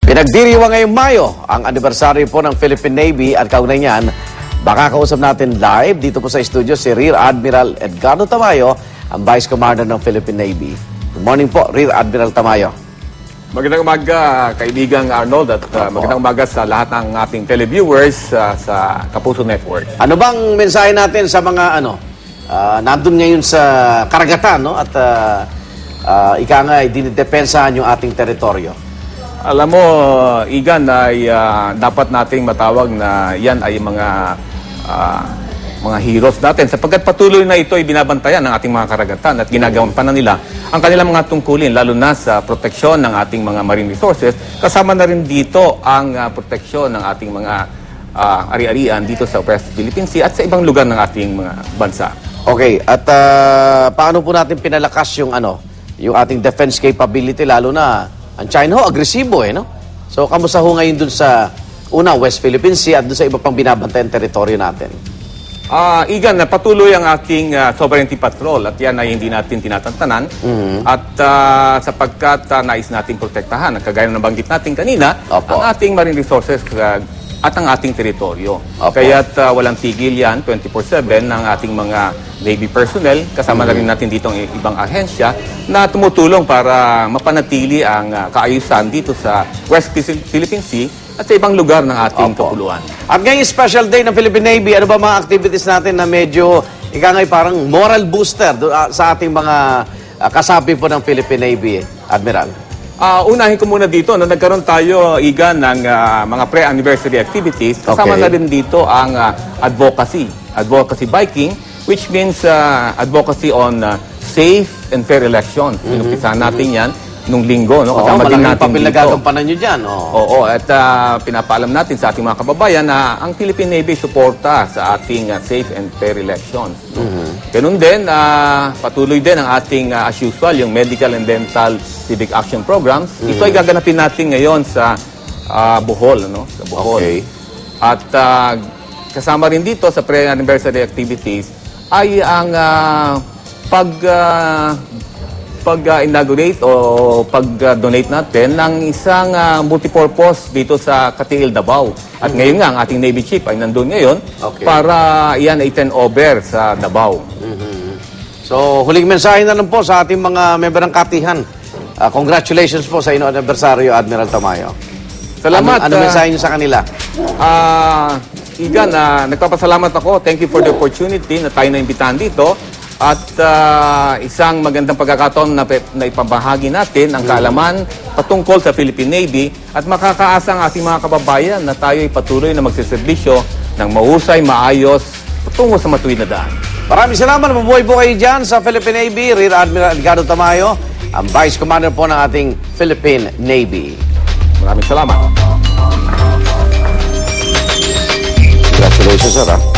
Pinagdiriwang ngayong Mayo ang anibersaryo po ng Philippine Navy at kaugnay niyan, baka kausap natin live dito po sa studio si Rear Admiral Edgardo Tamayo, ang Vice Commander ng Philippine Navy. Good morning po, Rear Admiral Tamayo. Magandang umaga, kaibigang Arnold, at magandang umaga sa lahat ng ating televiewers sa Kapuso Network. Ano bang mensahe natin sa mga nandun ngayon sa karagatan, no? At ika nga, dinidepensahan yung ating teritoryo? Alam mo, Igan, ay dapat nating matawag na yan ay mga heroes natin sapagkat patuloy na ito ay binabantayan ng ating mga karagatan at ginagawan pa na nila ang kanilang mga tungkulin, lalo na sa proteksyon ng ating mga marine resources. Kasama na rin dito ang proteksyon ng ating mga ari-arian dito sa West Philippine Sea at sa ibang lugar ng ating mga bansa. Okay, at paano po natin pinalakas yung ating defense capability, lalo na ang China agresibo no? So, kamusta ho ngayon dun sa West Philippine Sea at dun sa iba pang binabantayan teritoryo natin? Igan, patuloy ang ating sovereignty patrol at yan ay hindi natin tinatantanan. At sapagkat nais nating protektahan, kagaya ng nabanggit natin kanina, ang ating marine resources at ang ating teritoryo. Kaya't walang tigil yan, 24/7 ng ating mga Navy personnel. Kasama na rin natin dito ang ibang ahensya na tumutulong para mapanatili ang kaayusan dito sa West Philippine Sea at sa ibang lugar ng ating kapuluan. At ngayong special day ng Philippine Navy, ano ba mga activities natin na medyo parang moral booster sa ating mga kasapi po ng Philippine Navy, Admiral? Unahin ko muna dito na nagkaroon tayo, Igan, ng mga pre-anniversary activities. Kasama na rin dito ang advocacy biking, which means advocacy on safe and fair elections. Pinumpisahan natin yan nung linggo. Kasama din natin papel na gagampanan nyo dyan. Oo, at pinapaalam natin sa ating mga kababayan na ang Philippine Navy suporta sa ating safe and fair elections. Ganun din, patuloy din ang ating, as usual, yung medical and dental civic action programs. Ito ay gaganapin natin ngayon sa Bohol. Sa Bohol. Okay. At kasama rin dito sa pre-anniversary activities ay ang pag-inaugurate o pag-donate natin ng isang multipurpose dito sa Katiil, Davao. At ngayon nga, ang ating Navy Chief ay nandun ngayon para iyan ay turn over sa Davao. So, huling mensahe na lang po sa ating mga member ng Katihan. Congratulations po sa inyong anibersaryo, Admiral Tamayo. Salamat. Ano mensahe niyo sa kanila? Igan, nagpapasalamat ako. Thank you for the opportunity na tayo naimbitahan dito. At isang magandang pagkakataon na ipabahagi natin ang kaalaman patungkol sa Philippine Navy at makakaasa ang ating mga kababayan na tayo ay patuloy na magsiservisyo ng mahusay, maayos, patungo sa matuwid na daan. Maraming salamat. Mabuhay po kayo dyan sa Philippine Navy. Rear Admiral Edgardo Tamayo, ang Vice Commander po ng ating Philippine Navy. Maraming salamat. Congratulations, sir.